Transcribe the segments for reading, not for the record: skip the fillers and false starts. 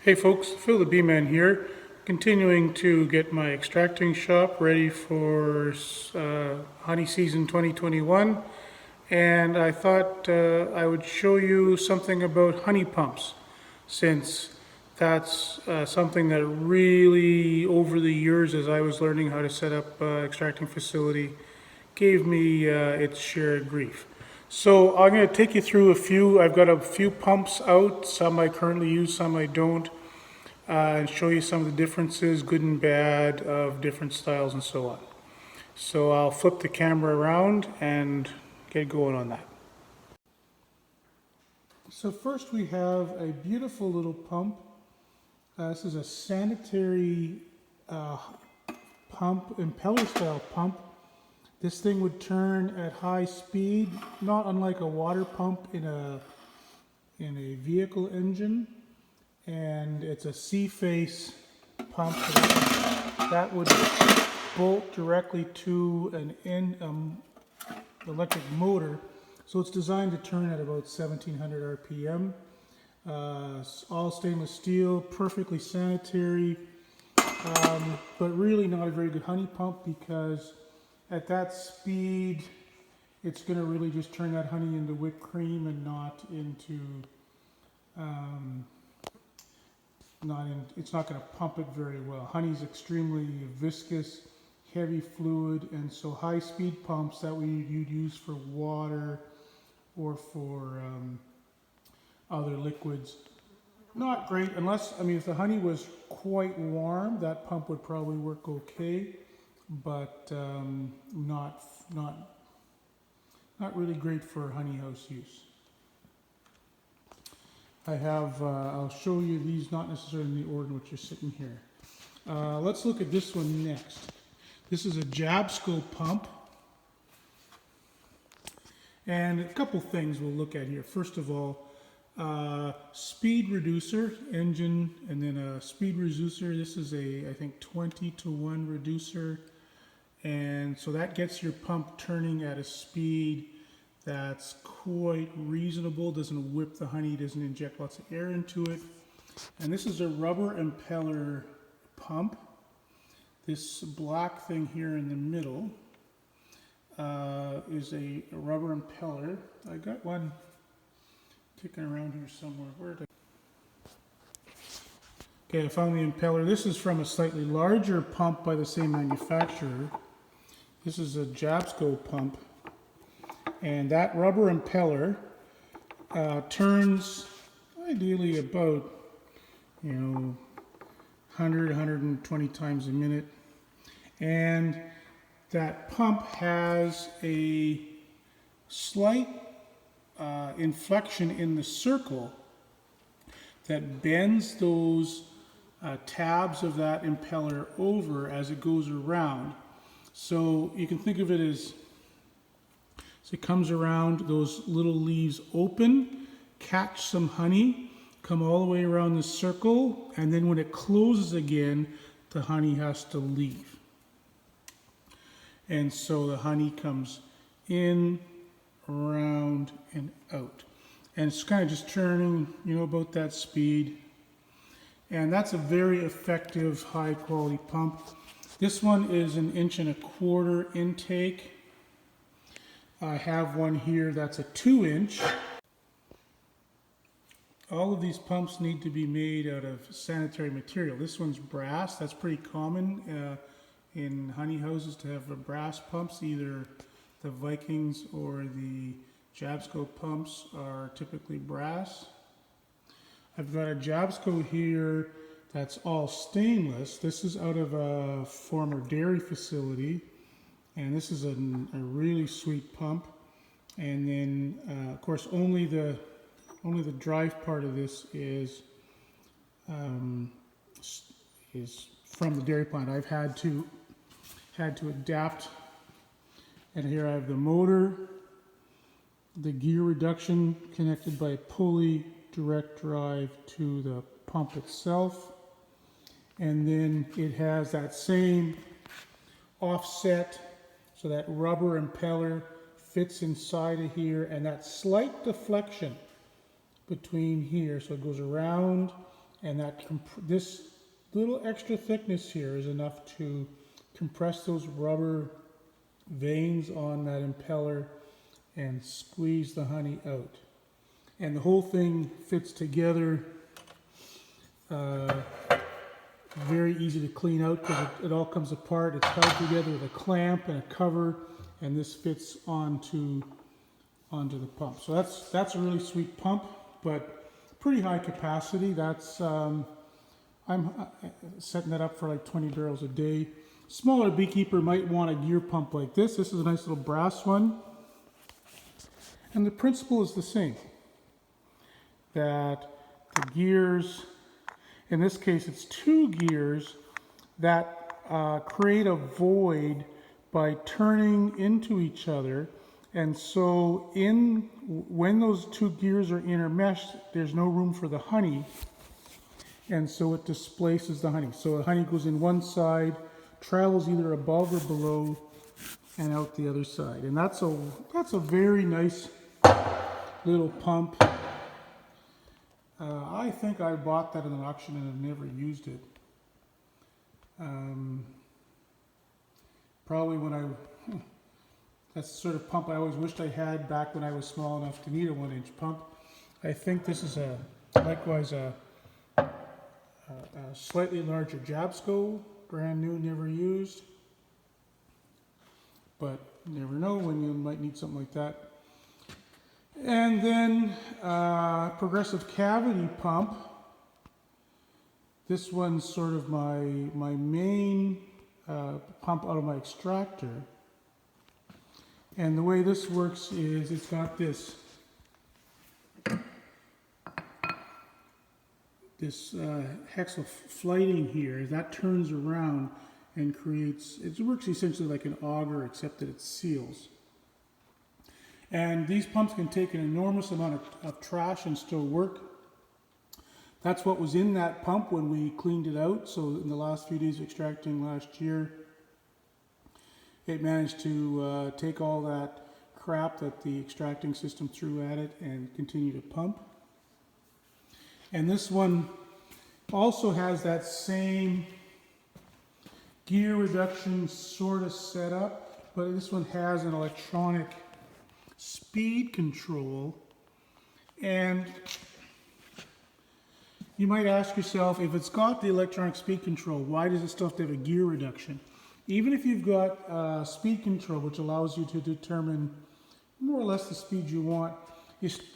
Hey folks, Phil the Bee-Man here, continuing to get my extracting shop ready for honey season 2021, and I thought I would show you something about honey pumps, since that's something that really over the years as I was learning how to set up extracting facility gave me its share of grief. So I'm going to take you through I've got a few pumps out, some I currently use, some I don't, and show you some of the differences, good and bad, of different styles and so on. So I'll flip the camera around and get going on that. So first we have a beautiful little pump. This is a sanitary pump, impeller style pump. This thing would turn at high speed, not unlike a water pump in a vehicle engine. And it's a C-face pump that would bolt directly to an electric motor. So it's designed to turn at about 1700 RPM. All stainless steel, perfectly sanitary, but really not a very good honey pump, because at that speed it's going to really just turn that honey into whipped cream and not into it's not going to pump it very well. Honey is extremely viscous, heavy fluid, and so high-speed pumps that you'd use for water or for other liquids, not great. Unless, if the honey was quite warm, that pump would probably work okay, but not really great for honey house use. I'll show you these, not necessarily in the order in which you're sitting here. Let's look at this one next. This is a Jabsco pump. And a couple things we'll look at here. First of all, speed reducer, engine, and then a speed reducer. This is I think 20-to-1 reducer. And so that gets your pump turning at a speed that's quite reasonable, doesn't whip the honey, doesn't inject lots of air into it. And this is a rubber impeller pump. This black thing here in the middle is a rubber impeller. I got one kicking around here somewhere. Okay, I found the impeller. This is from a slightly larger pump by the same manufacturer. This is a Jabsco pump. And that rubber impeller turns ideally about 100, 120 times a minute. And that pump has a slight inflection in the circle that bends those tabs of that impeller over as it goes around. So you can think of it as, so it comes around, those little leaves open, catch some honey, come all the way around the circle, and then when it closes again, the honey has to leave. And so the honey comes in, around, and out. And it's kind of just turning, about that speed. And that's a very effective, high quality pump. This one is 1.25 inch intake. I have one here that's a 2-inch. All of these pumps need to be made out of sanitary material. This one's brass. That's pretty common in honey houses to have brass pumps. Either the Vikings or the Jabsco pumps are typically brass. I've got a Jabsco here that's all stainless. This is out of a former dairy facility. And this is a really sweet pump. And then, of course, only the drive part of this is from the dairy plant. I've had to adapt. And here I have the motor, the gear reduction connected by a pulley, direct drive to the pump itself. And then it has that same offset. So that rubber impeller fits inside of here, and that slight deflection between here, so it goes around And this little extra thickness here is enough to compress those rubber veins on that impeller and squeeze the honey out. And the whole thing fits together, very easy to clean out because it all comes apart. It's held together with a clamp and a cover, and this fits onto the pump. So that's a really sweet pump, but pretty high capacity. That's I'm setting that up for like 20 barrels a day. Smaller beekeeper might want a gear pump like this. This is a nice little brass one. And the principle is the same. That the gears, in this case it's 2 gears that create a void by turning into each other. And so when those 2 gears are intermeshed, there's no room for the honey. And so it displaces the honey. So the honey goes in one side, travels either above or below, and out the other side. And that's a very nice little pump. I think I bought that at an auction and have never used it. Probably that's the sort of pump I always wished I had back when I was small enough to need a 1-inch pump. I think this is likewise a slightly larger Jabsco, brand new, never used. But you never know when you might need something like that. And then progressive cavity pump. This one's sort of my main pump out of my extractor. And the way this works is it's got this hexal flighting here that turns around and it works essentially like an auger, except that it seals. And these pumps can take an enormous amount of trash and still work. That's what was in that pump when we cleaned it out. So in the last few days of extracting last year, it managed to take all that crap that the extracting system threw at it and continue to pump. And this one also has that same gear reduction sort of setup, but this one has an electronic speed control. And you might ask yourself, if it's got the electronic speed control, why does it still have to have a gear reduction? Even if you've got speed control, which allows you to determine more or less the speed you want,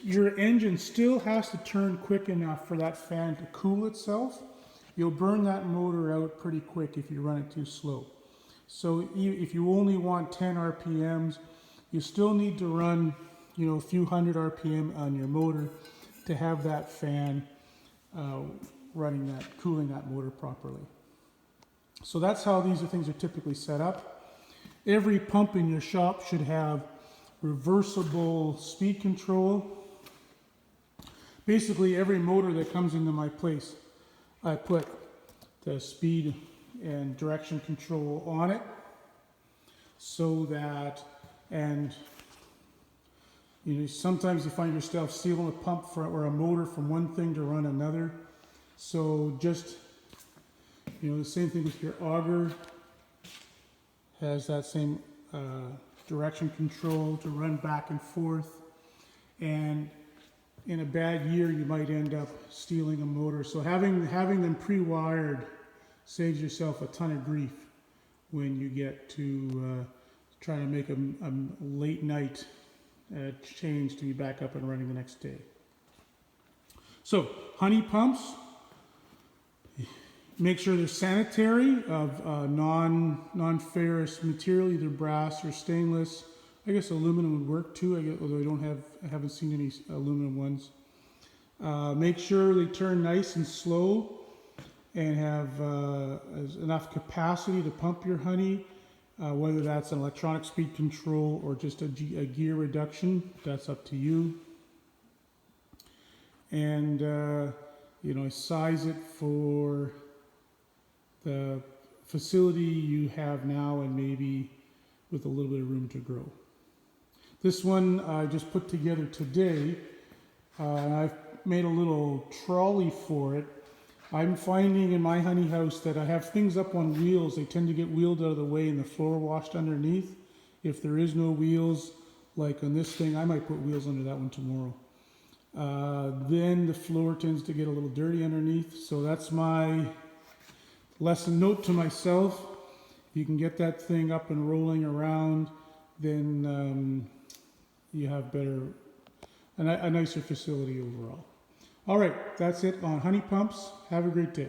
your engine still has to turn quick enough for that fan to cool itself. You'll burn that motor out pretty quick if you run it too slow. So if you only want 10 RPMs, you still need to run, a few hundred RPM on your motor to have that fan cooling that motor properly. So that's how these things are typically set up. Every pump in your shop should have reversible speed control. Basically, every motor that comes into my place, I put the speed and direction control on it, so that, and sometimes you find yourself stealing a pump or a motor from one thing to run another. So just, the same thing with your auger, has that same direction control to run back and forth. And in a bad year, you might end up stealing a motor. So having them pre-wired saves yourself a ton of grief when you get to try to make a late night change to be back up and running the next day. So honey pumps, make sure they're sanitary, of non-ferrous material, either brass or stainless. I guess aluminum would work too, although I haven't seen any aluminum ones. Make sure they turn nice and slow and have enough capacity to pump your honey, whether that's an electronic speed control or just a gear reduction, that's up to you. And size it for the facility you have now, and maybe with a little bit of room to grow. This one I just put together today. I've made a little trolley for it, I'm finding in my honey house that I have things up on wheels. They tend to get wheeled out of the way and the floor washed underneath. If there is no wheels, like on this thing, I might put wheels under that one tomorrow. Then the floor tends to get a little dirty underneath. So that's my lesson note to myself. If you can get that thing up and rolling around, then you have a nicer facility overall. All right, that's it on honey pumps. Have a great day.